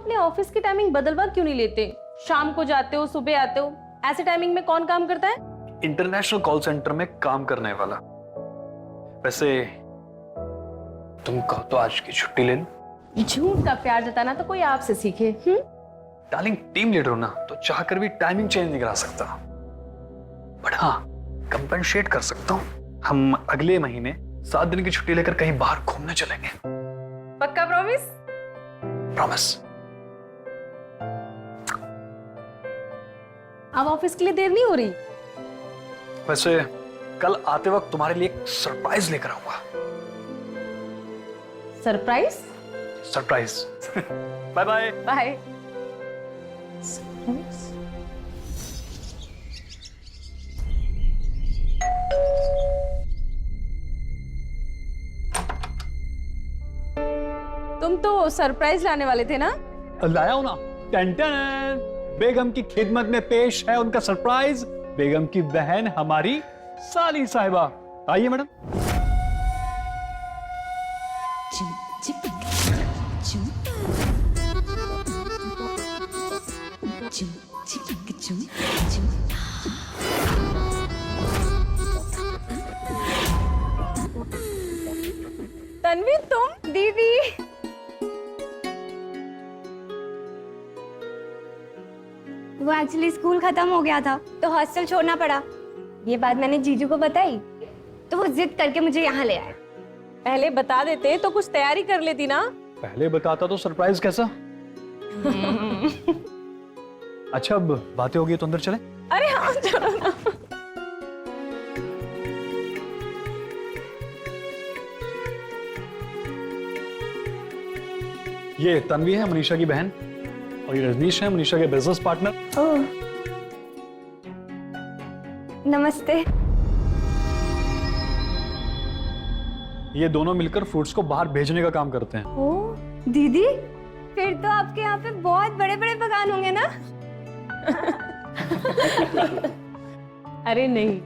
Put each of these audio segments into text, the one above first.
अपने ऑफिस की टाइमिंग बदलवा क्यों नहीं लेते? शाम को जाते हो, सुबह आते हो, ऐसे टाइमिंग में कौन काम करता है? इंटरनेशनल कॉल सेंटर में काम करने वाला। वैसे तुम कहो तो आज की छुट्टी ले लो। झूठ का प्यार जताना तो कोई आपसे सीखे। डार्लिंग, टीम लीडर हो ना, तो चाहकर भी टाइमिंग चेंज नहीं करा सकता, बट हाँ कंपेंसेट कर सकता हूँ। हम अगले महीने 7 दिन की छुट्टी लेकर कहीं बाहर घूमने चलेंगे। पक्का प्रॉमिस? प्रॉमिस। अब ऑफिस के लिए देर नहीं हो रही? वैसे कल आते वक्त तुम्हारे लिए एक सरप्राइज लेकर आऊंगा। Surprise? Surprise. Bye bye. Bye. तुम तो सरप्राइज लाने वाले थे ना? लाया हूं ना। टेंटन, बेगम की खिदमत में पेश है उनका सरप्राइज। बेगम की बहन हमारी साली साहिबा। आइए मैडम। तन्वी, तुम? दीदी वो एक्चुअली स्कूल खत्म हो गया था तो हॉस्टल छोड़ना पड़ा। ये बात मैंने जीजू को बताई तो वो जिद करके मुझे यहाँ ले आए। पहले बता देते तो कुछ तैयारी कर लेती ना। पहले बताता तो सरप्राइज कैसा। अच्छा, अब बातें होगी तो अंदर चले। अरे हाँ चलो ना। ये तन्वी है, मनीषा की बहन, और ये रजनीश है, मनीषा के बिजनेस पार्टनर। ओह, नमस्ते। ये दोनों मिलकर फ्रूट्स को बाहर भेजने का काम करते हैं। ओह दीदी, फिर तो आपके यहाँ पे बहुत बड़े बड़े बगान होंगे ना? अरे नहीं,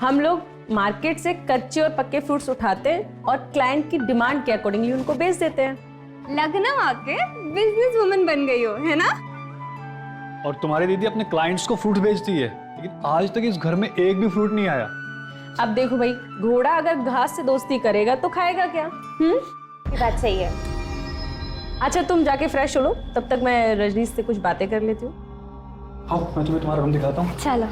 हम लोग मार्केट से कच्चे और पक्के फ्रूट्स उठाते हैं और क्लाइंट की डिमांड के अकॉर्डिंगली उनको बेच देते हैं। लखनऊ आके बिजनेस वुमन बन गई हो, है ना? और तुम्हारी दीदी अपने क्लाइंट्स को फ्रूट बेचती है, लेकिन आज तक इस घर में एक भी फ्रूट नहीं आया। अब देखो भाई, घोड़ा अगर घास से दोस्ती करेगा तो खाएगा क्या? ये बात सही है। अच्छा तुम जाके फ्रेश हो लो, तब तक मैं रजनीश से कुछ बातें कर लेती हूँ। हाँ, मैं तुम्हें तुम्हारा रूम दिखाता हूँ। चलो।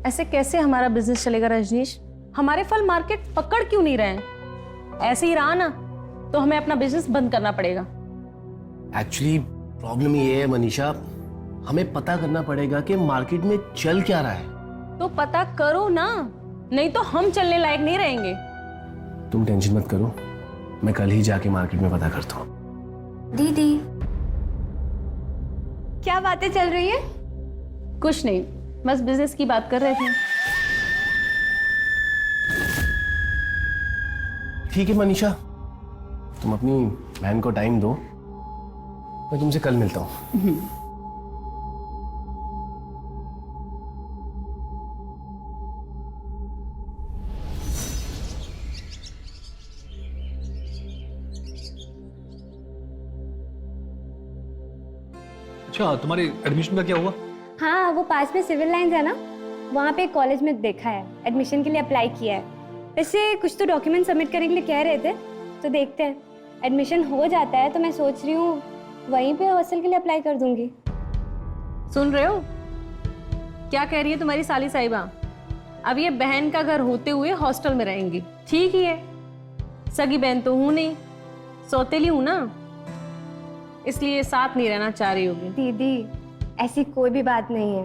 ऐसे कैसे हमारा बिजनेस चलेगा रजनीश? हमारे फल मार्केट पकड़ क्यों नहीं रहे हैं? ऐसे ही रहा ना तो हमें अपना बिजनेस बंद करना पड़ेगा। एक्चुअली प्रॉब्लम ये है मनीषा, हमें पता करना पड़ेगा कि मार्केट में चल क्या रहा है। तो पता करो ना, नहीं तो हम चलने लायक नहीं रहेंगे। तुम टेंशन मत करो, मैं कल ही जाके मार्केट में पता करता हूँ। दीदी, क्या बातें चल रही है? कुछ नहीं, बस बिजनेस की बात कर रहे थे। ठीक है मनीषा, तुम अपनी बहन को टाइम दो, मैं तुमसे कल मिलता हूँ। अच्छा, तुम्हारी एडमिशन का क्या हुआ? हाँ, वो पास में सिविल लाइंस है ना, वहाँ पे कॉलेज में देखा है, एडमिशन के लिए अप्लाई किया है। वैसे कुछ तो डॉक्यूमेंट सबमिट करने के लिए कह रहे थे, तो देखते हैं। एडमिशन हो जाता है तो मैं सोच रही हूँ वहीं पे हॉस्टल के लिए अप्लाई कर दूंगी। सुन रहे हो क्या कह रही है तुम्हारी साली साहिबा? अब ये बहन का घर होते हुए हॉस्टल में रहेंगी। ठीक ही है, सगी बहन तो हूं नहीं, सौतेली हूं ना, इसलिए साथ नहीं रहना चाह रही होगी। दीदी, ऐसी कोई भी बात नहीं है।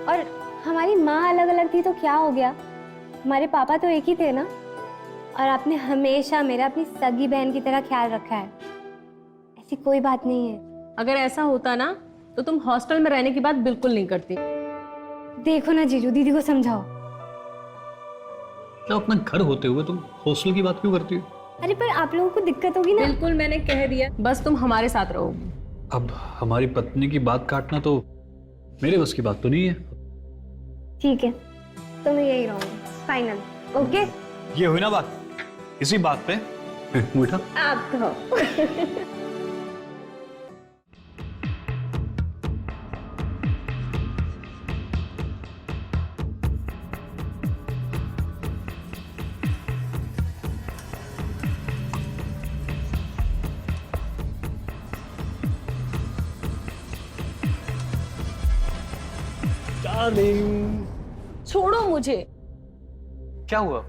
और हमारी माँ अलग अलग थी तो क्या हो गया, हमारे पापा तो एक ही थे ना। और आपने हमेशा मेरा अपनी सगी बहन की तरह ख्याल रखा है, ऐसी कोई बात नहीं है। अगर ऐसा होता ना तो तुम हॉस्टल में रहने की बात बिल्कुल नहीं करती। देखो ना जीजू, दीदी को समझाओ। क्या अपना घर होते हुए तुम हॉस्टल की बात क्यों करती हो? अरे पर आप लोगों को दिक्कत होगी ना। बिल्कुल, मैंने कह दिया, बस तुम हमारे साथ रहोगी। अब हमारी पत्नी की बात काटना तो मेरे बस की बात तो नहीं है। ठीक है, तो मैं यही रहूंगी, फाइनल। ओके, ये हुई ना बात, इसी बात पे मीठा। आप तो डार्लिंग, छोड़ो मुझे। क्या हुआ?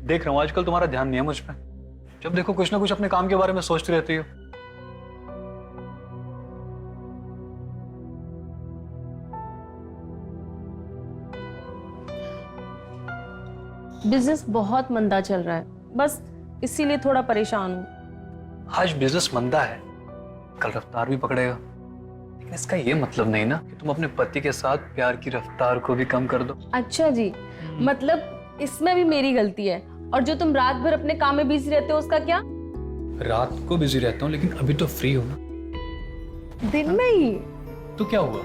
देख रहा हूं आजकल तुम्हारा ध्यान नहीं है मुझ पे। जब देखो कुछ ना कुछ अपने काम के बारे में सोचती रहती हो। बिजनेस बहुत मंदा चल रहा है, बस इसीलिए थोड़ा परेशान हूँ। आज बिजनेस मंदा है, कल रफ्तार भी पकड़ेगा। लेकिन इसका ये मतलब नहीं ना कि तुम अपने पति के साथ प्यार की रफ्तार को भी कम कर दो। अच्छा जी, मतलब इसमें भी मेरी गलती है। और जो तुम रात भर अपने काम में बिजी रहते हो उसका क्या? रात को बिजी रहता हूँ लेकिन अभी तो फ्री हो ना। दिन में ही? तो क्या हुआ?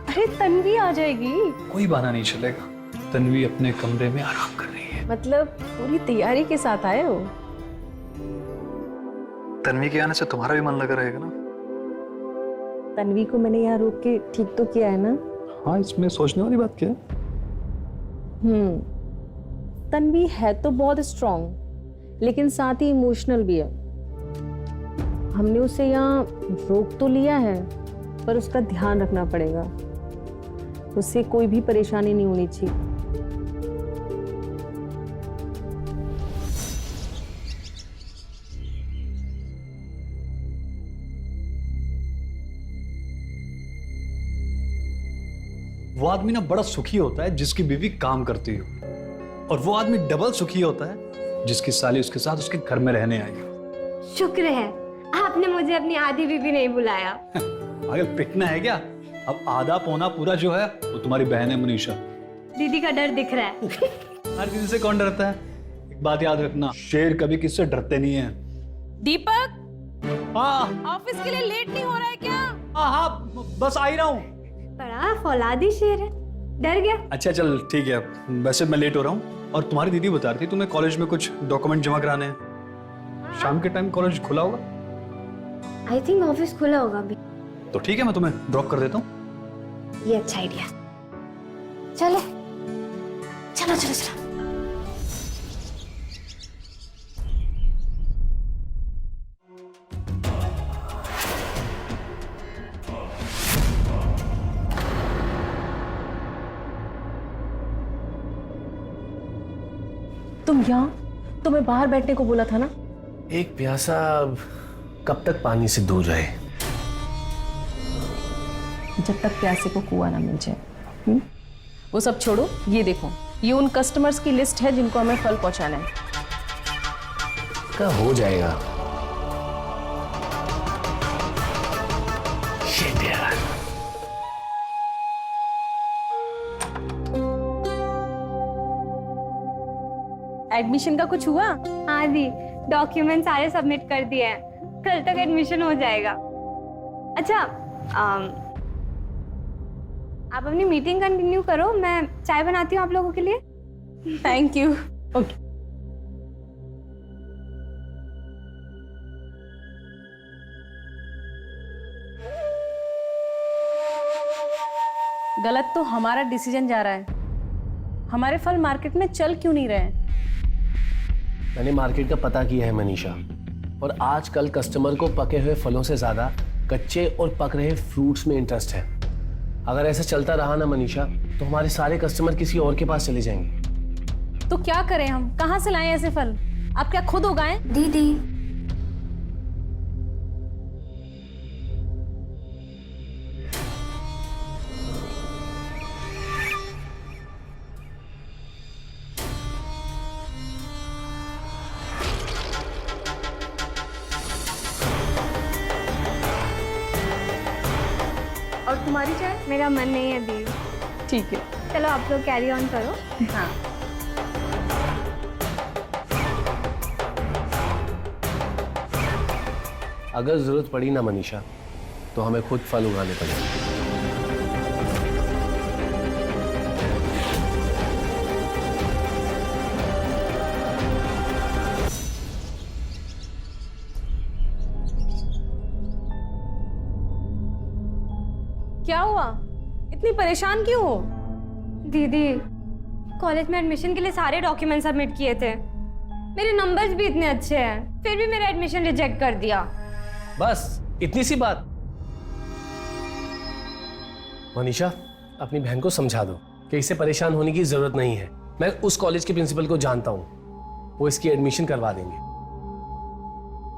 अरे तन्वी आ जाएगी। कोई बहाना नहीं चलेगा। तन्वी अपने कमरे में आराम कर रही है। मतलब पूरी तैयारी के साथ आए हो? तन्वी के आने से तुम्हारा भी मन लगा रहेगा ना। तन्वी को मैंने यहाँ रोक के ठीक तो किया है ना? हाँ, इसमें सोचने वाली बात क्या है? तन्वी है तो बहुत स्ट्रांग, लेकिन साथ ही इमोशनल भी है। हमने उसे यहाँ रोक तो लिया है, पर उसका ध्यान रखना पड़ेगा। उससे कोई भी परेशानी नहीं होनी चाहिए। वो आदमी ना बड़ा सुखी होता है जिसकी बीवी काम करती हो, और वो आदमी डबल सुखी होता है जिसकी साली उसके साथ उसके घर में रहने आई हो। शुक्र है आपने मुझे अपनी आधी बीबी नहीं बुलाया। अगर पिटना है क्या? अब आधा पौना पूरा जो है वो तुम्हारी बहन है मनीषा। दीदी का डर दिख रहा है। हर किसी से कौन डरता है? एक बात याद रखना, शेर कभी किससे डरते नहीं है। दीपक, हाँ ऑफिस के लिए लेट नहीं हो रहा है क्या? हाँ, बस आ ही रहा हूँ। बड़ा फौलादी शेर है, डर गया। अच्छा चल ठीक है, वैसे मैं लेट हो रहा हूँ। और तुम्हारी दीदी बता रही थी तुम्हें कॉलेज में कुछ डॉक्यूमेंट जमा कराने हैं। शाम के टाइम कॉलेज खुला होगा? आई थिंक ऑफिस खुला होगा अभी। तो ठीक है, मैं तुम्हें ड्रॉप कर देता हूँ। ये अच्छा आइडिया। चलो चलो चलो चलो। तुम यहाँ? तुम्हें बाहर बैठने को बोला था ना। एक प्यासा कब तक पानी से दूर रहे? जब तक प्यासे को कुआं ना मिल जाए। वो सब छोड़ो, ये देखो, ये उन कस्टमर्स की लिस्ट है जिनको हमें फल पहुंचाना है। का हो जाएगा। Shit यार। एडमिशन का कुछ हुआ? हाँ दी, डॉक्यूमेंट सारे सबमिट कर दिए हैं, कल तक एडमिशन हो जाएगा। अच्छा, आप अपनी मीटिंग कंटिन्यू करो, मैं चाय बनाती हूँ आप लोगों के लिए। Thank you. ओके। गलत तो हमारा डिसीजन जा रहा है। हमारे फल मार्केट में चल क्यों नहीं रहे हैं? मैंने मार्केट का पता किया है मनीषा, और आजकल कस्टमर को पके हुए फलों से ज्यादा कच्चे और पक रहे फ्रूट्स में इंटरेस्ट है। अगर ऐसा चलता रहा ना मनीषा, तो हमारे सारे कस्टमर किसी और के पास चले जाएंगे। तो क्या करें हम? कहाँ से लाएं ऐसे फल? आप क्या खुद उगाएं? दीदी, और तुम्हारी चाय? मेरा मन नहीं है दी। ठीक है। चलो आप लोग कैरी ऑन करो। हाँ। अगर जरूरत पड़ी ना मनीषा, तो हमें खुद फल उगाने पड़ेंगे। इतनी परेशान क्यों हो? दीदी, कॉलेज में एडमिशन के लिए सारे डॉक्यूमेंट सबमिट किए थे, मेरे नंबर्स भी इतने अच्छे हैं, फिर भी मेरा एडमिशन रिजेक्ट कर दिया। बस इतनी सी बात। मनीषा, अपनी बहन को समझा दो कि इसे परेशान होने की जरूरत नहीं है। मैं उस कॉलेज के प्रिंसिपल को जानता हूँ, वो इसकी एडमिशन करवा देंगे।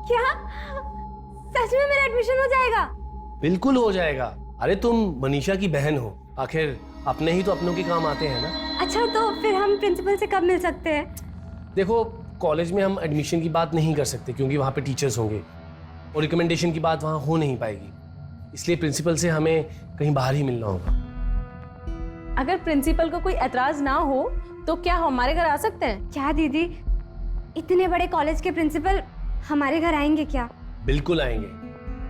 क्या सच में मेरा एडमिशन हो जाएगा? बिल्कुल हो जाएगा। अरे तुम मनीषा की बहन हो, आखिर अपने ही तो अपनों के काम आते हैं ना। अच्छा, तो फिर हम प्रिंसिपल से कब मिल सकते हैं? देखो, कॉलेज में हम एडमिशन की बात नहीं कर सकते क्योंकि वहाँ पे टीचर्स होंगे और रिकमेंडेशन की बात वहाँ हो नहीं पाएगी, इसलिए प्रिंसिपल से हमें कहीं बाहर ही मिलना होगा। अगर प्रिंसिपल को कोई एतराज ना हो तो क्या हमारे घर आ सकते हैं? क्या दीदी, इतने बड़े कॉलेज के प्रिंसिपल हमारे घर आएंगे क्या? बिल्कुल आएंगे।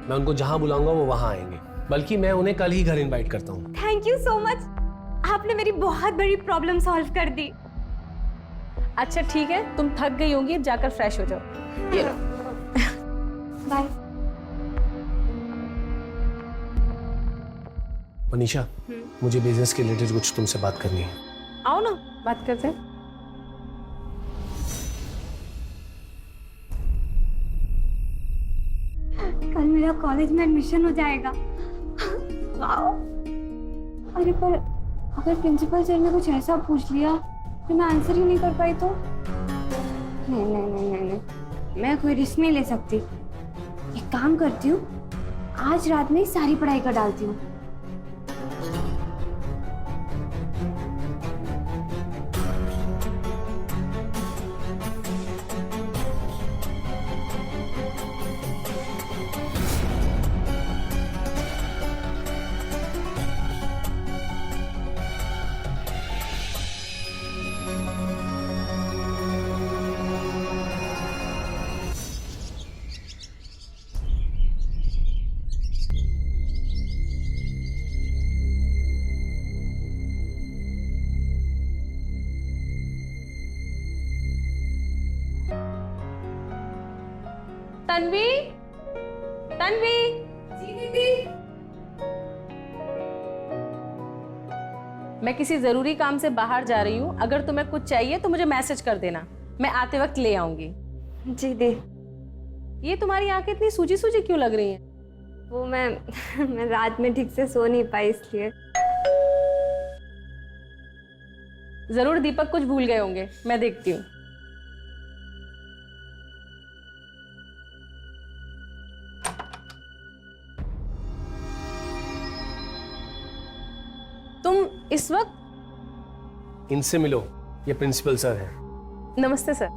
मैं उनको जहाँ बुलाऊंगा वो वहाँ आएंगे, बल्कि मैं उन्हें कल ही घर इनवाइट करता हूँ। थैंक यू सो मच, आपने मेरी बहुत बड़ी प्रॉब्लम सॉल्व कर दी। अच्छा ठीक है, तुम थक गई होंगी, जाकर फ्रेश हो जाओ। ये लो। बाय। मनीषा, मुझे बिजनेस के रिलेटेड कुछ तुमसे बात करनी है। आओ ना, बात करते हैं। कल मेरा कॉलेज में एडमिशन हो जाएगा। वाओ। अरे पर अगर प्रिंसिपल सर ने कुछ ऐसा पूछ लिया कि मैं आंसर ही नहीं कर पाई तो? नहीं नहीं नहीं नहीं नहीं, मैं कोई रिस्क नहीं ले सकती। एक काम करती हूँ, आज रात में ही सारी पढ़ाई कर डालती हूँ। तन्वी, तन्वी। जी दीदी। मैं किसी जरूरी काम से बाहर जा रही हूँ, अगर तुम्हें कुछ चाहिए तो मुझे मैसेज कर देना, मैं आते वक्त ले आऊंगी। जी दी। ये तुम्हारी आंखें इतनी सूजी सूजी क्यों लग रही हैं? वो मैं रात में ठीक से सो नहीं पाई इसलिए। जरूर दीपक कुछ भूल गए होंगे, मैं देखती हूँ। तुम इस वक्त? इनसे मिलो, ये प्रिंसिपल सर हैं। नमस्ते सर।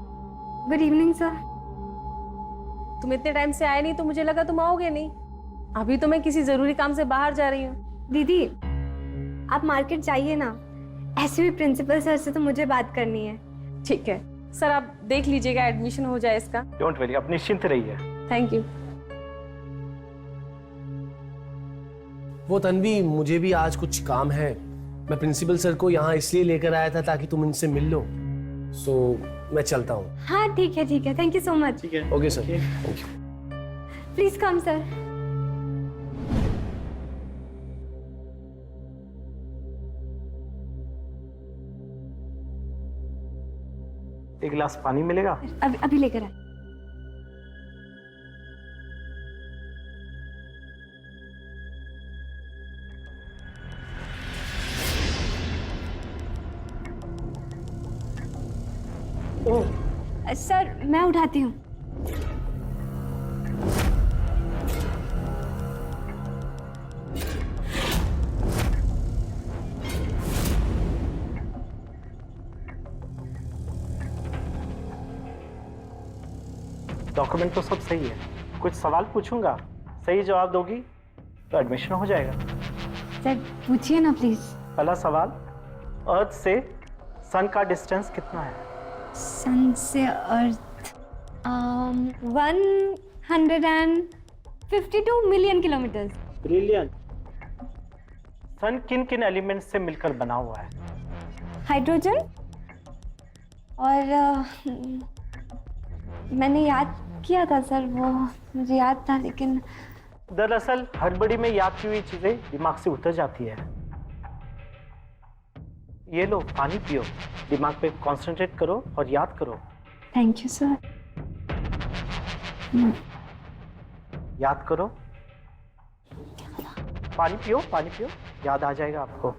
Good evening sir. तुम इतने टाइम से आए नहीं तो मुझे लगा तुम आओगे नहीं। अभी तो मैं किसी जरूरी काम से बाहर जा रही हूँ। दीदी, आप मार्केट जाइए ना, ऐसे भी प्रिंसिपल सर से तो मुझे बात करनी है। ठीक है सर, आप देख लीजिएगा एडमिशन हो जाए इसका। डोंट वरी, आप निश्चिंत रहिए। Thank you. वो तन्वी, मुझे भी आज कुछ काम है। मैं प्रिंसिपल सर को यहाँ इसलिए लेकर आया था ताकि तुम इनसे मिल लो। सो मैं चलता हूँ। हाँ ठीक है ठीक है, थैंक यू सो मच। ठीक है। Okay sir, thank you. Please come sir. एक गिलास पानी मिलेगा? अभी लेकर आए। सर मैं उठाती हूँ। डॉक्यूमेंट तो सब सही है, कुछ सवाल पूछूंगा, सही जवाब दोगी तो एडमिशन हो जाएगा। सर पूछिए ना प्लीज। पहला सवाल, अर्थ से सन का डिस्टेंस कितना है? सन से अर्थ 152 मिलियन किलोमीटर। ब्रिलियंट। सन किन किन एलिमेंट से मिलकर बना हुआ है? हाइड्रोजन और मैंने याद किया था सर, वो मुझे याद था लेकिन। दरअसल हड़बड़ी में याद की हुई चीजें दिमाग से उतर जाती है, ये लो पानी पियो, दिमाग पे कंसंट्रेट करो और याद करो। Thank you sir. याद करो, पानी पियो, याद आ जाएगा आपको।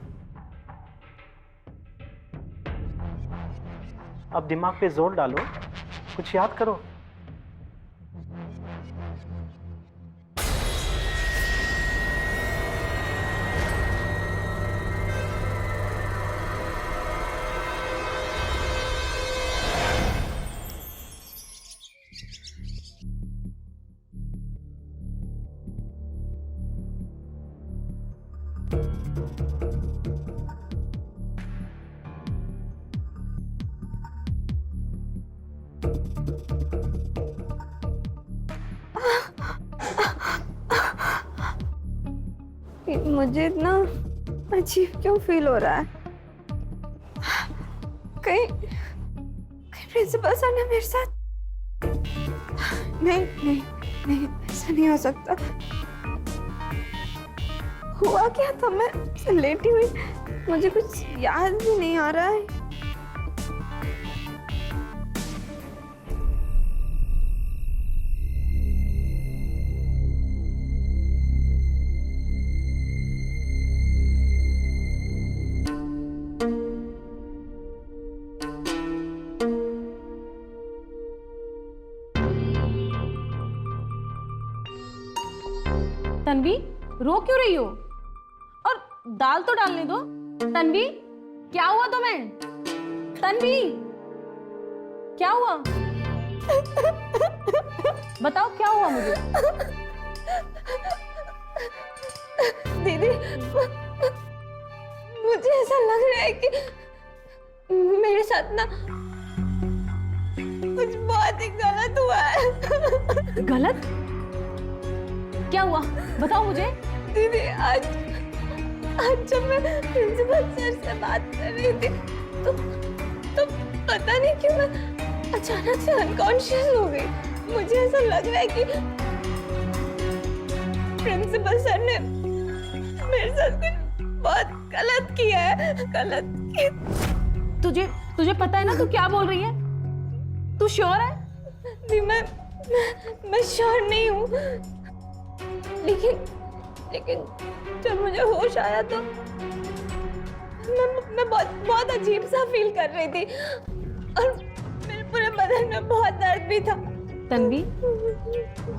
अब दिमाग पे जोर डालो, कुछ याद करो। मुझे इतना अजीब क्यों फील हो रहा है? कहीं प्रिंसिपल सर ने मेरे साथ नहीं नहीं नहीं, ऐसा नहीं हो सकता। हुआ क्या था? मैं लेटी हुई, मुझे कुछ याद भी नहीं आ रहा है। तन्वी, रो क्यों रही हो? और दाल तो डालने दो। तन्वी, क्या हुआ तुम्हें? तन्वी, क्या हुआ? बताओ क्या हुआ मुझे। दीदी, मुझे ऐसा लग रहा है कि मेरे साथ ना कुछ बहुत ही गलत हुआ है। गलत? क्या हुआ? बताओ मुझे। दीदी, आज जब मैं प्रिंसिपल सर से बात कर रही थी तो पता नहीं क्यों मैं अचानक से अनकॉन्शियस हो गई। मुझे ऐसा लग रहा है कि प्रिंसिपल सर ने मेरे साथ कुछ बहुत गलत किया है। गलत किया। तुझे पता है ना तू क्या बोल रही है? तू श्योर है? जी, मैं श्योर नहीं हूँ, लेकिन जब मुझे होश आया तो मैं बहुत अजीब सा फील कर रही थी और मेरे पूरे बदन में बहुत दर्द भी था। तन्वी,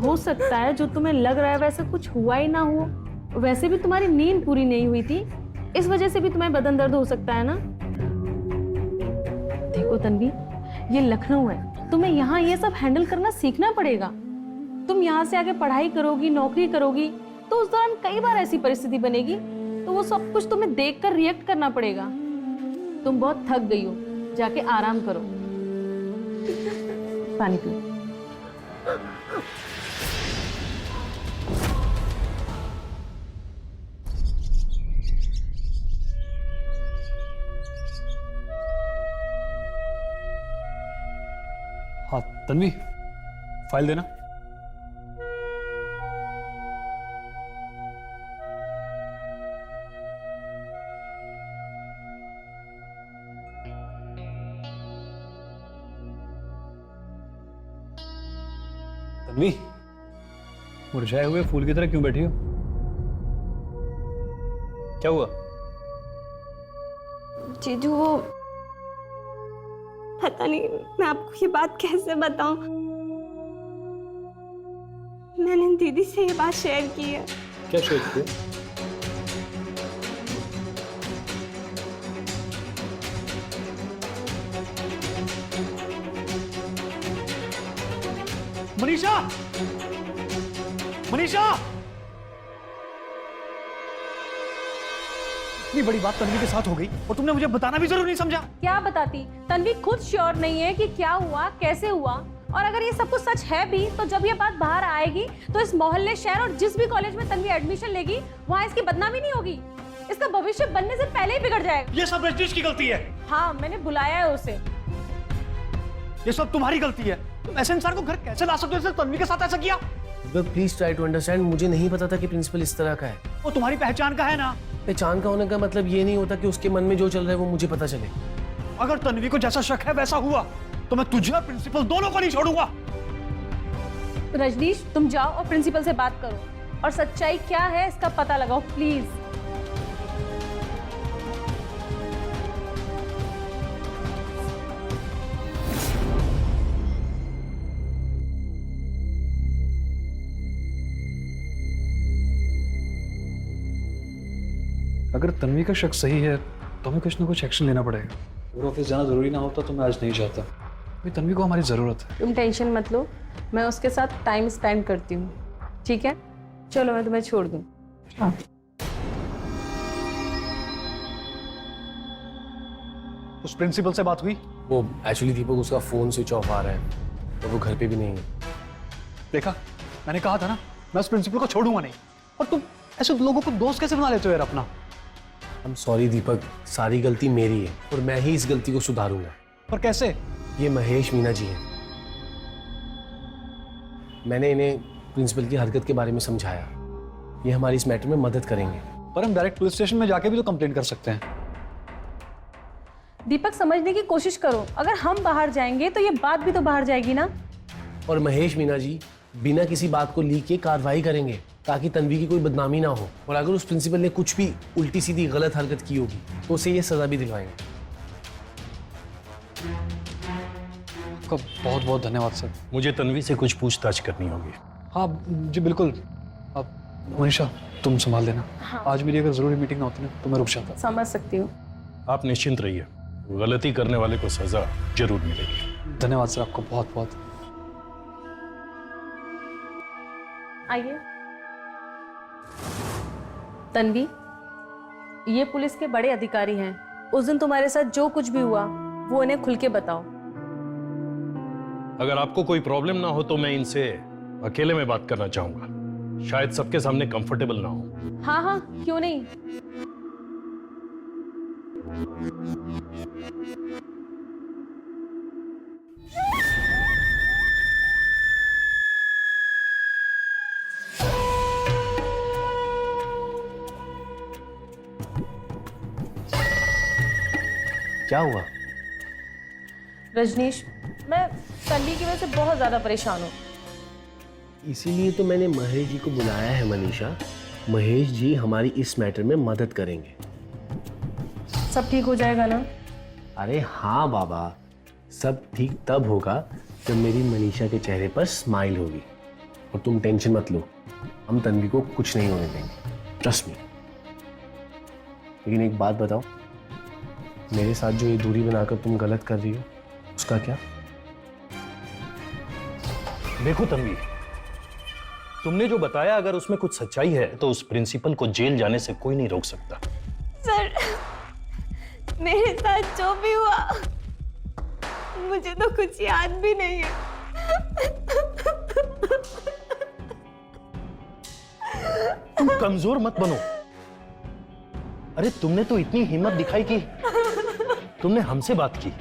हो सकता है जो तुम्हें लग रहा है वैसा कुछ हुआ ही ना हो। वैसे भी तुम्हारी नींद पूरी नहीं हुई थी, इस वजह से भी तुम्हें बदन दर्द हो सकता है ना। देखो तन्वी, ये लखनऊ है, तुम्हें यहाँ ये सब हैंडल करना सीखना पड़ेगा। तुम यहाँ से आगे पढ़ाई करोगी, नौकरी करोगी, तो उस दौरान कई बार ऐसी परिस्थिति बनेगी, तो वो सब कुछ तुम्हें देखकर रिएक्ट करना पड़ेगा। तुम बहुत थक गई हो, जाके आराम करो। पानी पियो। हाँ तन्वी, फाइल देना। तन्वी, मुरझाए हुए फूल की तरह क्यों बैठी हो? क्या हुआ? जीजू, वो पता नहीं मैं आपको ये बात कैसे बताऊं। मैंने दीदी से ये बात शेयर की है। क्या शेयर किया? मनीषा! मनीषा! इतनी बड़ी बात तन्वी के साथ हो गई और तुमने मुझे बताना भी जरूर नहीं समझा। क्या बताती? तन्वी खुद श्योर नहीं है कि क्या हुआ, कैसे हुआ, और अगर ये सब कुछ सच है भी तो जब ये बात बाहर आएगी तो इस मोहल्ले, शहर और जिस भी कॉलेज में तन्वी एडमिशन लेगी वहां इसकी बदनामी नहीं होगी। इसका भविष्य बनने से पहले ही बिगड़ जाएगा। ये सब रजनीश की गलती है। हाँ, मैंने बुलाया है उसे। ये सब तुम्हारी गलती है। तुम ऐसे इंसान को घर कैसे ला सकते हो जिसने तन्वी के साथ ऐसा किया? दीपक प्लीज ट्राई टू अंडरस्टैंड, मुझे नहीं पता था कि प्रिंसिपल इस तरह का है। वो तुम्हारी पहचान का है ना। पहचान का होने का मतलब ये नहीं होता कि उसके मन में जो चल रहा है वो मुझे पता चले। अगर तन्वी को जैसा शक है वैसा हुआ तो मैं तुझे और प्रिंसिपल दोनों को नहीं छोड़ूंगा। रजनीश, तुम जाओ और प्रिंसिपल से बात करो और सच्चाई क्या है इसका पता लगाओ प्लीज। अगर तन्वी का शक सही है तो हमें कुछ ना कुछ एक्शन लेना पड़ेगा। और ऑफिस जाना जरूरी ना होता तो मैं आज नहीं जाता। अभी तन्वी को हमारी जरूरत है। तुम टेंशन मत लो, मैं उसके साथ टाइम स्पेंड करती हूँ, ठीक है? चलो मैं तुम्हें छोड़ दूँ। हाँ। उस प्रिंसिपल से बात हुई? वो एक्चुअली दीपक उसका फोन स्विच ऑफ आ रहा है और वो घर पे भी नहीं है। देखा, मैंने कहा था ना, मैं उस प्रिंसिपल को छोड़ूंगा नहीं। और तुम ऐसे लोगों को दोस्त कैसे बना लेते हो यार अपना? I'm sorry दीपक, सारी गलती मेरी है और मैं ही इस गलती को सुधारूंगा। पर कैसे? ये महेश मीना जी हैं। मैंने इन्हें प्रिंसिपल की हरकत के बारे में समझाया। ये हमारी इस मैटर में मदद करेंगे। पर हम डायरेक्ट पुलिस स्टेशन में जाके भी तो कंप्लेंट कर सकते हैं। दीपक, समझने की कोशिश करो, अगर हम बाहर जाएंगे तो ये बात भी तो बाहर जाएगी ना। और महेश मीना जी बिना किसी बात को लीक किए कार्रवाई करेंगे ताकि तन्वी की कोई बदनामी ना हो। और अगर उस प्रिंसिपल ने कुछ भी उल्टी सीधी गलत हरकत की होगी तो उसे ये सजा भी दिलवाएंगे। आपका बहुत बहुत धन्यवाद सर। मुझे तन्वी से कुछ पूछताछ करनी होगी। हाँ जी बिल्कुल। अब मनीषा तुम संभाल लेना। हाँ। आज मेरी अगर जरूरी मीटिंग ना होती ना तो मैं रुक जाता। समझ सकती हूँ। आप निश्चिंत रहिए, गलती करने वाले को सजा जरूर मिलेगी। धन्यवाद सर आपको बहुत बहुत। आइए। तन्वी, ये पुलिस के बड़े अधिकारी हैं। उस दिन तुम्हारे साथ जो कुछ भी हुआ वो इन्हें खुल के बताओ। अगर आपको कोई प्रॉब्लम ना हो तो मैं इनसे अकेले में बात करना चाहूंगा, शायद सबके सामने कंफर्टेबल ना हो। हाँ हाँ, क्यों नहीं। क्या हुआ? रजनीश, मैं तन्वी की वजह से बहुत ज्यादा परेशान हूँ। इसीलिए तो मैंने महेश जी को बुलाया है मनीषा। महेश जी हमारी इस मैटर में मदद करेंगे। सब ठीक हो जाएगा ना? अरे हाँ बाबा, सब ठीक तब होगा जब मेरी मनीषा के चेहरे पर स्माइल होगी। और तुम टेंशन मत लो, हम तन्वी को कुछ नहीं होने देंगे, ट्रस्ट मी। लेकिन एक बात बताओ, मेरे साथ जो ये दूरी बनाकर तुम गलत कर रही हो उसका क्या? देखो तन्वी, तुमने जो बताया अगर उसमें कुछ सच्चाई है तो उस प्रिंसिपल को जेल जाने से कोई नहीं रोक सकता। सर, मेरे साथ जो भी हुआ मुझे तो कुछ याद भी नहीं है। तुम कमजोर मत बनो। अरे तुमने तो इतनी हिम्मत दिखाई कि तुमने हमसे बात की।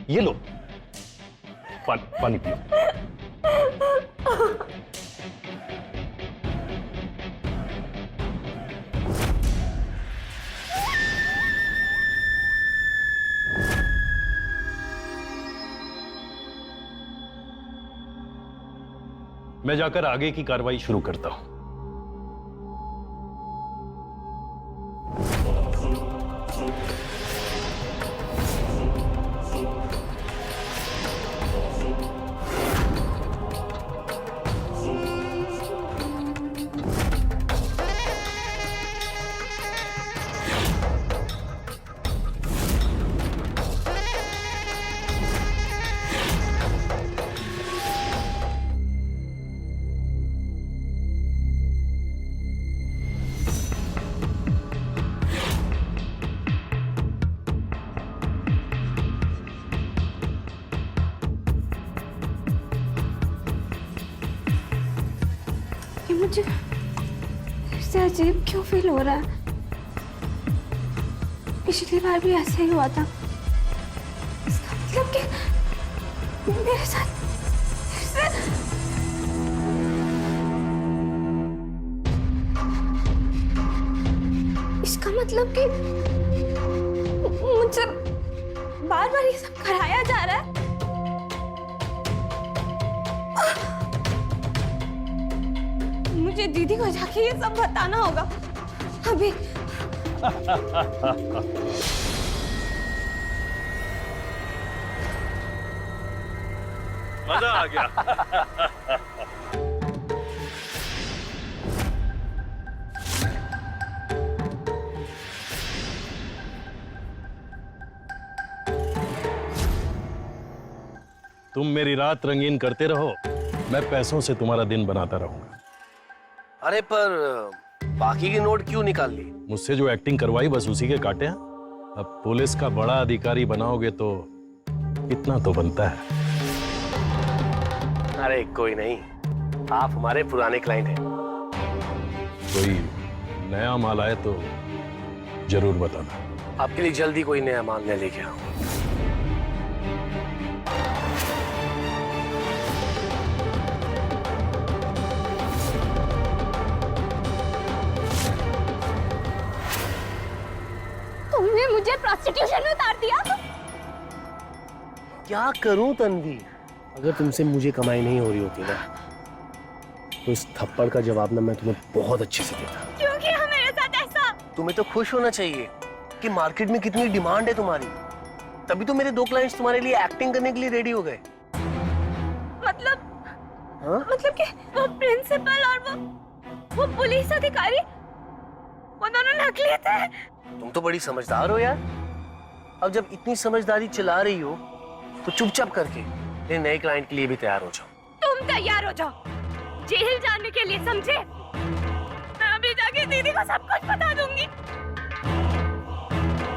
ये लो पानी पियो। मैं जाकर आगे की कार्रवाई शुरू करता हूं। मुझे फिर से अजीब क्यों फील हो रहा है? पिछली बार भी ऐसे ही हुआ था। इसका मतलब कि मेरे साथ फिर से इसका मतलब कि मुझसे बार बार ये सब कराया जा रहा है। मुझे दीदी को जाके ये सब बताना होगा अभी। मजा आ गया। तुम मेरी रात रंगीन करते रहो, मैं पैसों से तुम्हारा दिन बनाता रहूंगा। अरे पर बाकी के नोट क्यों निकाल ली? मुझसे जो एक्टिंग करवाई बस उसी के काटे हैं। अब पुलिस का बड़ा अधिकारी बनाओगे तो इतना तो बनता है। अरे कोई नहीं, आप हमारे पुराने क्लाइंट हैं। कोई नया माल आए तो जरूर बताना। आपके लिए जल्दी कोई नया माल मैं लेके आऊं। तुमने मुझे प्रोस्टिट्यूशन में उतार दिया। क्या करूं तन्वी? अगर तुमसे मुझे कमाई नहीं हो रही होती ना, तो इस थप्पड़ का जवाब ना मैं तुम्हें बहुत अच्छे से देता। क्यों किया मेरे साथ ऐसा? तुम्हें तो खुश होना चाहिए कि मार्केट में कितनी डिमांड है तुम्हारी। तभी तो मेरे 2 क्लाइंट्स तुम्हारे लिए एक्टिंग करने के लिए रेडी हो गए। मतलब कि वो प्रिंसिपल और वो पुलिस अधिकारी, वो दोनों नकली थे। तुम तो बड़ी समझदार हो यार। अब जब इतनी समझदारी चला रही हो तो चुपचाप करके मेरे नए क्लाइंट के लिए भी तैयार हो जाओ। तुम तैयार हो जाओ जेल जाने के लिए, समझे? मैं अभी जाके दीदी को सब कुछ बता दूंगी।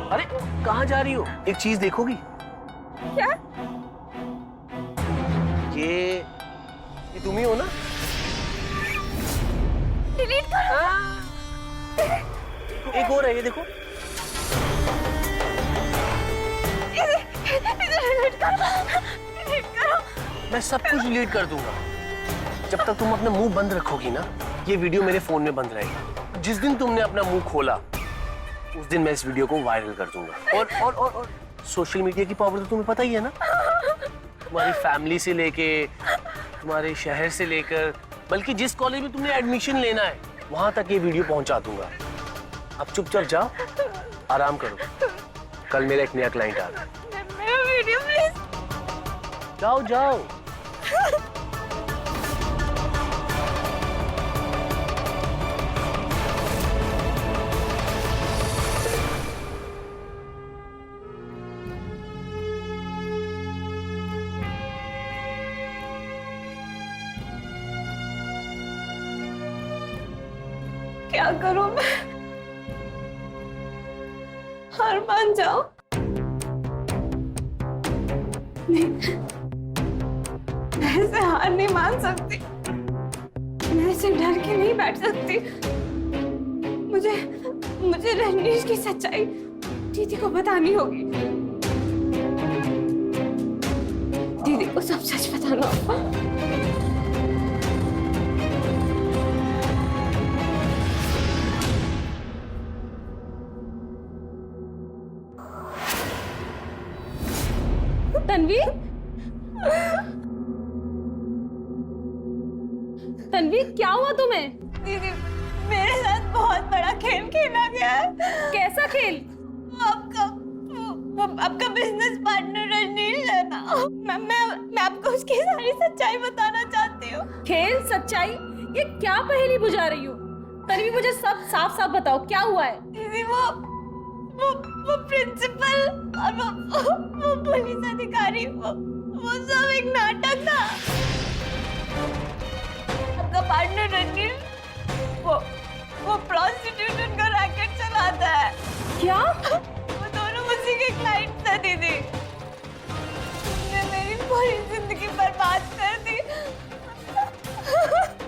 अरे कहाँ जा रही हो? एक चीज देखोगी? क्या? ये तुम ही हो ना? डिलीट करो। एक और है, ये देखो। डिलीट करो। मैं सब कुछ डिलीट कर दूंगा। जब तक तुम अपना मुंह बंद रखोगी ना, ये वीडियो मेरे फोन में बंद रहेगी। जिस दिन तुमने अपना मुंह खोला, उस दिन मैं इस वीडियो को वायरल कर दूंगा। और सोशल मीडिया की पावर तो तुम्हें पता ही है ना। तुम्हारी फैमिली से लेके, तुम्हारे शहर से लेकर, बल्कि जिस कॉलेज में तुमने एडमिशन लेना है वहां तक ये वीडियो पहुंचा दूंगा। अब चुपचाप जाओ, आराम करो। कल मेरा एक नया क्लाइंट आ रहा है। मेरा वीडियो प्लीज। जाओ जाओ। क्या करूं मैं? हार मान जाओ। नहीं, मैं ऐसे हार नहीं मान सकती। मैं ऐसे डर के नहीं बैठ सकती। मुझे रणनीश की सच्चाई दीदी को बतानी होगी। दीदी को सब सच बताना होगा। तन्वीर क्या हुआ तुम्हें? दीदी, मेरे साथ बहुत बड़ा खेल खेला गया है। कैसा खेल? आपका बिजनेस पार्टनर रणनीश है ना, मैं आपको उसकी सारी सच्चाई बताना चाहती हूँ। खेल, सच्चाई, ये क्या पहेली बुझा रही हो? तन्वीर मुझे सब साफ साफ बताओ, क्या हुआ है? दीदी, वो प्रिंसिपल और वो पुलिस अधिकारी, वो सब एक नाटक था। आपका पार्टनर रणनीश वो प्रोस्टिट्यूशन का रैकेट चलाता है। क्या? वो दोनों उसी के क्लाइंट थे। दीदी, तुमने मेरी पूरी जिंदगी बर्बाद कर दी।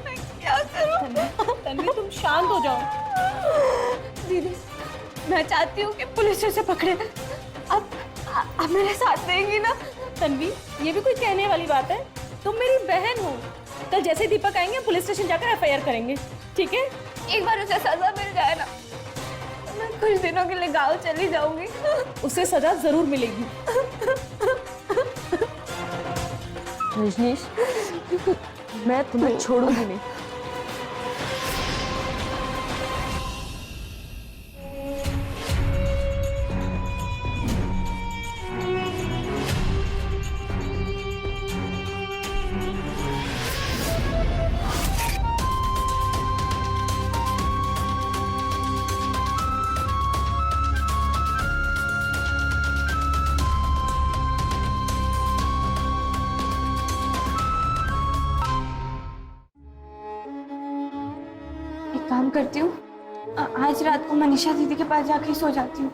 मैं क्या करूं? तन्वीर तुम शांत हो जाओ। दीदी, मैं चाहती हूँ कि पुलिस उसे पकड़े। अब मेरे साथ देंगी ना? तन्वीर ये भी कोई कहने वाली बात है? तुम मेरी बहन हो। कल जैसे दीपक आएंगे पुलिस स्टेशन जाकर एफआईआर करेंगे, ठीक है? एक बार उसे सजा मिल जाए ना, मैं कुछ दिनों के लिए गांव चली जाऊंगी। उसे सजा जरूर मिलेगी। रजनीश, मैं तुम्हें छोड़ूंगी नहीं। एक काम करती हूँ, आज रात को मनीषा दीदी के पास जाके सो जाती हूँ।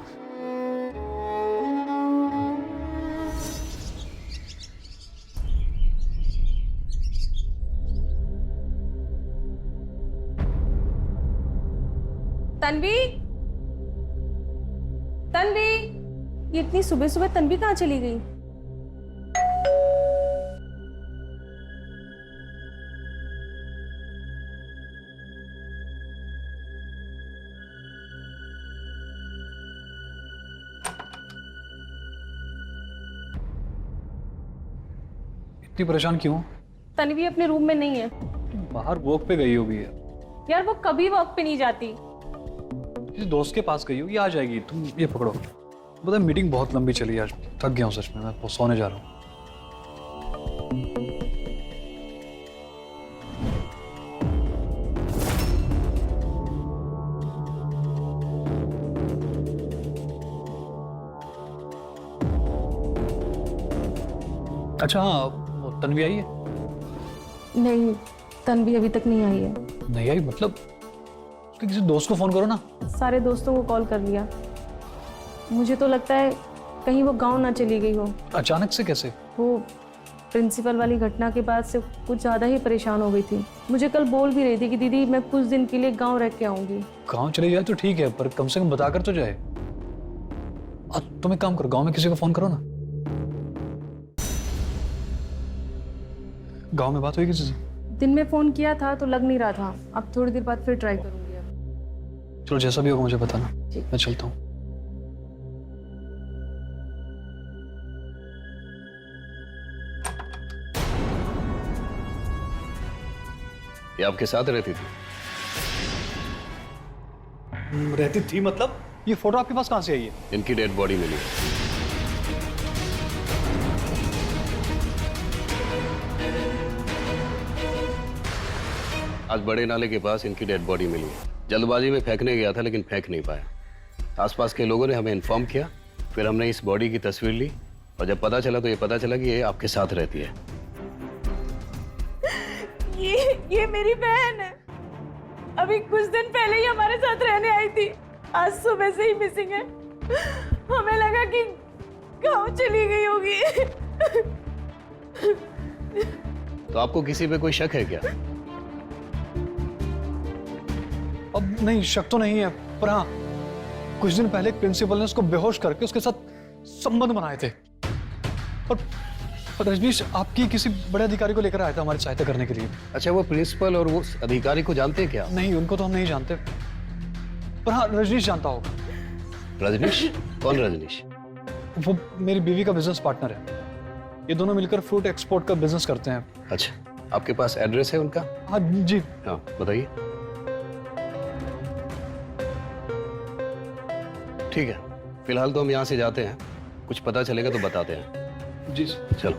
तन्वी, तन्वी, ये इतनी सुबह सुबह तन्वी कहाँ चली गई? इतनी परेशान क्यों? तन्वी अपने रूम में नहीं है। बाहर वॉक पे गई होगी यार वो कभी वॉक पे नहीं जाती। किसी दोस्त के पास गई होगी, आ जाएगी। तुम ये पकड़ो। पता है मीटिंग बहुत लंबी चली आज, थक गया हूँ सच में। मैं सोने जा रहा हूँ। अच्छा हाँ, वो तन्वी आई है? नहीं, तन्वी अभी तक नहीं आई है। नहीं आई मतलब? उसके किसी दोस्त को फोन करो ना। सारे दोस्तों को कॉल कर लिया। मुझे तो लगता है कहीं वो गांव ना चली गई हो। अचानक से कैसे? वो प्रिंसिपल वाली घटना के बाद से कुछ ज़्यादा ही परेशान हो गई थी। मुझे कल बोल भी रही थी कि दीदी मैं कुछ दिन के लिए गांव रह के आऊँगी। गाँव चली जाए तो ठीक है, पर कम से कम बताकर तो जाए। तुम एक काम करो, गाँव में किसी को फोन करो ना। गाँव में बात हुई किसी से? दिन में फ़ोन किया था तो लग नहीं रहा था। अब थोड़ी देर बाद फिर ट्राई करूँगी। अब चलो जैसा भी होगा मुझे बताना। ठीक। मैं चलता हूँ। ये आपके साथ रहती थी? रहती थी मतलब? ये फोटो आपके पास कहाँ से आई है? इनकी डेड बॉडी मिली। आज बड़े नाले के पास इनकी डेड बॉडी मिली है। जल्दबाजी में फेंकने गया था लेकिन फेंक नहीं पाया। आसपास के लोगों ने हमें इन्फॉर्म किया, फिर हमने इस बॉडी की तस्वीर ली और जब पता चला तो ये पता चला कि ये आपके साथ रहती है। ये मेरी बहन है। अभी कुछ दिन पहले ही हमारे साथ रहने आई थी। आज सुबह से ही मिसिंग है। हमें लगा कि गांव चली गई होगी। तो आपको किसी पे कोई शक है क्या? अब नहीं, शक तो नहीं है, पर हाँ कुछ दिन पहले प्रिंसिपल ने उसको बेहोश करके उसके साथ संबंध बनाए थे। और रजनीश आपकी किसी बड़े अधिकारी को लेकर आया था हमारी सहायता करने के लिए। अच्छा, वो प्रिंसिपल और वो अधिकारी को जानते हैं क्या? नहीं, उनको तो हम नहीं जानते, पर हाँ रजनीश जानता होगा। रजनीश? कौन रजनीश? वो मेरी बीवी का बिजनेस पार्टनर है। ये दोनों मिलकर फ्रूट एक्सपोर्ट का बिजनेस करते हैं। अच्छा, आपके पास एड्रेस है उनका? हाँ जी। हाँ बताइए। ठीक है, फिलहाल तो हम यहाँ से जाते हैं, कुछ पता चलेगा तो बताते हैं। जी चलो।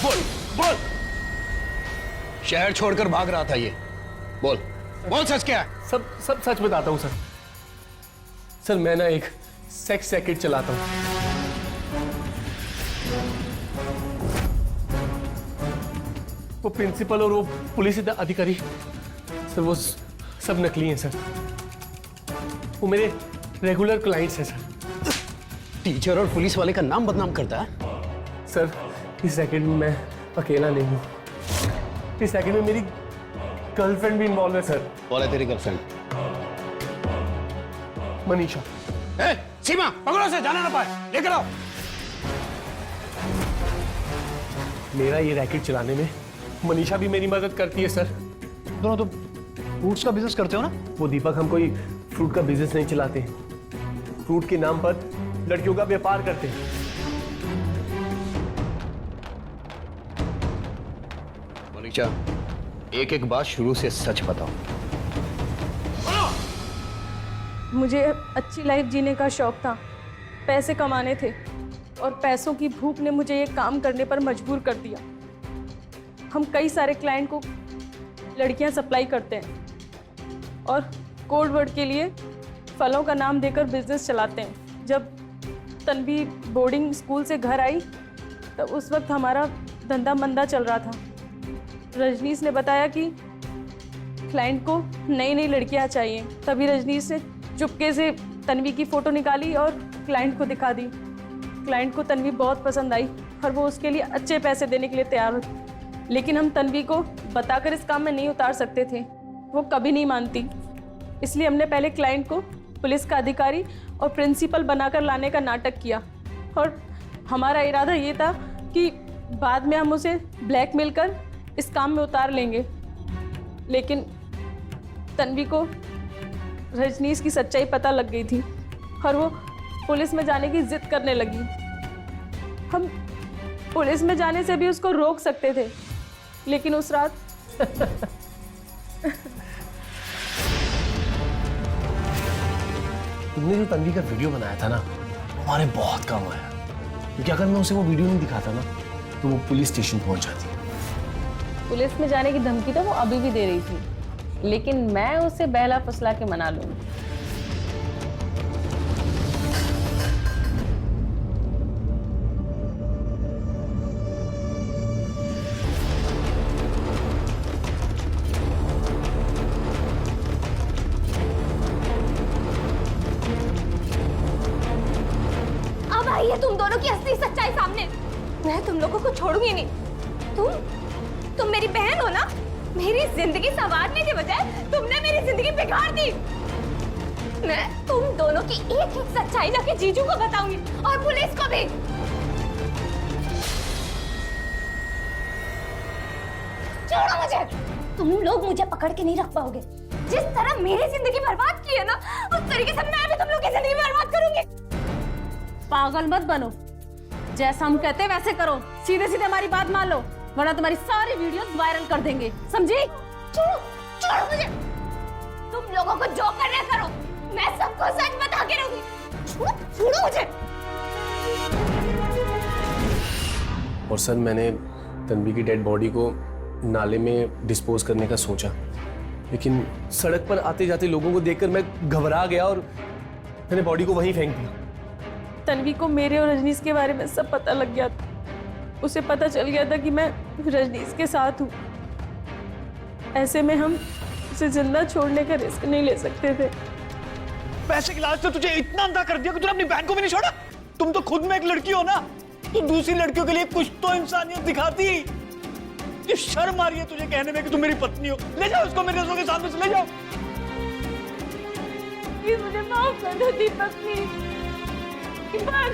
बोल बोल, शहर छोड़कर भाग रहा था ये। बोल बोल, सच क्या है? सब सच बताता हूँ सर। सर मैं ना एक सेक्स रैकेट चलाता हूँ। वो प्रिंसिपल और वो पुलिस अधिकारी सर, वो सब नकली हैं सर। वो मेरे रेगुलर क्लाइंट्स हैं सर। टीचर और पुलिस वाले का नाम बदनाम करता है। सर इस रैकेट में मैं अकेला नहीं हूँ, इस रैकेट में मेरी गर्लफ्रेंड भी इन्वॉल्व है सर। कौन है तेरी गर्लफ्रेंड? मनीषा। सीमा पकड़ो से, जाना ना पाए, लेकर आओ। मेरा ये रैकेट चलाने में मनीषा भी मेरी मदद करती है सर। दोनों तो फ्रूट्स का बिजनेस करते हो ना? वो दीपक, हम कोई फ्रूट का बिजनेस नहीं चलाते, फ्रूट के नाम पर लड़कियों का व्यापार करते हैं। मनीषा, एक एक बात शुरू से सच बताओ। मुझे अच्छी लाइफ जीने का शौक था, पैसे कमाने थे और पैसों की भूख ने मुझे ये काम करने पर मजबूर कर दिया। हम कई सारे क्लाइंट को लड़कियां सप्लाई करते हैं और कोड वर्ड के लिए फलों का नाम देकर बिजनेस चलाते हैं। जब तन्वी बोर्डिंग स्कूल से घर आई तब उस वक्त हमारा धंधा मंदा चल रहा था। रजनीश ने बताया कि क्लाइंट को नई नई लड़कियां चाहिए। तभी रजनीश ने चुपके से तन्वी की फ़ोटो निकाली और क्लाइंट को दिखा दी। क्लाइंट को तन्वी बहुत पसंद आई और वो उसके लिए अच्छे पैसे देने के लिए तैयार हुई। लेकिन हम तन्वी को बताकर इस काम में नहीं उतार सकते थे, वो कभी नहीं मानती। इसलिए हमने पहले क्लाइंट को पुलिस का अधिकारी और प्रिंसिपल बनाकर लाने का नाटक किया और हमारा इरादा ये था कि बाद में हम उसे ब्लैकमेल कर इस काम में उतार लेंगे। लेकिन तन्वी को रजनीश की सच्चाई पता लग गई थी और वो पुलिस में जाने की जिद करने लगी। हम पुलिस में जाने से भी उसको रोक सकते थे, लेकिन उस रात तुमने जो तन्वी का वीडियो बनाया था ना, हमारे बहुत काम आया। क्योंकि अगर मैं उसे वो वीडियो नहीं दिखाता ना तो वो पुलिस स्टेशन पहुंच जाती। पुलिस में जाने की धमकी तो वो अभी भी दे रही थी, लेकिन मैं उसे बहला फुसला के मना लूंगी। अब आई है तुम दोनों की असली सच्चाई सामने। मैं तुम लोगों को छोड़ूंगी नहीं। तुम मेरी बहन हो ना? मेरी जिंदगी संवारने के बजाय तुमने मेरी जिंदगी बिगाड़ दी। मैं तुम दोनों की एक एक सच्चाई जाके जीजू को बताऊंगी और पुलिस को भी। छोड़ो मुझे। तुम लोग मुझे पकड़ के नहीं रख पाओगे। जिस तरह मेरी जिंदगी बर्बाद की है ना, उस तरीके से मैं भी तुम लोग की जिंदगी बर्बाद करूंगी। पागल मत बनो, जैसा हम कहते हैं वैसे करो। सीधे सीधे हमारी बात मान लो, वरना तुम्हारी सारी वीडियोस वायरल कर देंगे, समझी? छोड़ो मुझे। तुम लोगों को जो करना करो, मैं सबको सच बता के रहूंगी। छोड़ो मुझे। और सर, मैंने तन्वी की डेड बॉडी को नाले में डिस्पोज करने का सोचा, लेकिन सड़क पर आते जाते लोगों को देखकर मैं घबरा गया और मैंने बॉडी को वहीं फेंक दिया। तन्वी को मेरे और रजनीश के बारे में सब पता लग गया था। उसे पता चल गया था कि मैं रजनीश के साथ हूँ। ऐसे में हम उसे जिंदा छोड़ने का रिस्क नहीं ले सकते थे। पैसे की लालच ने तुझे इतना अंधा कर दिया कि तूने अपनी बहन को भी नहीं छोड़ा। तुम तो खुद में एक लड़की हो ना, तुम दूसरी लड़कियों के लिए कुछ तो इंसानियत दिखाती। ये शर्म आ रही है तुझे कहने में कि तुम मेरी पत्नी हो। ले जाओ उसको मेरे नजरों के सामने से, ले जाओ। प्लीज मुझे माफ कर दो दीपक, प्लीज। दीपक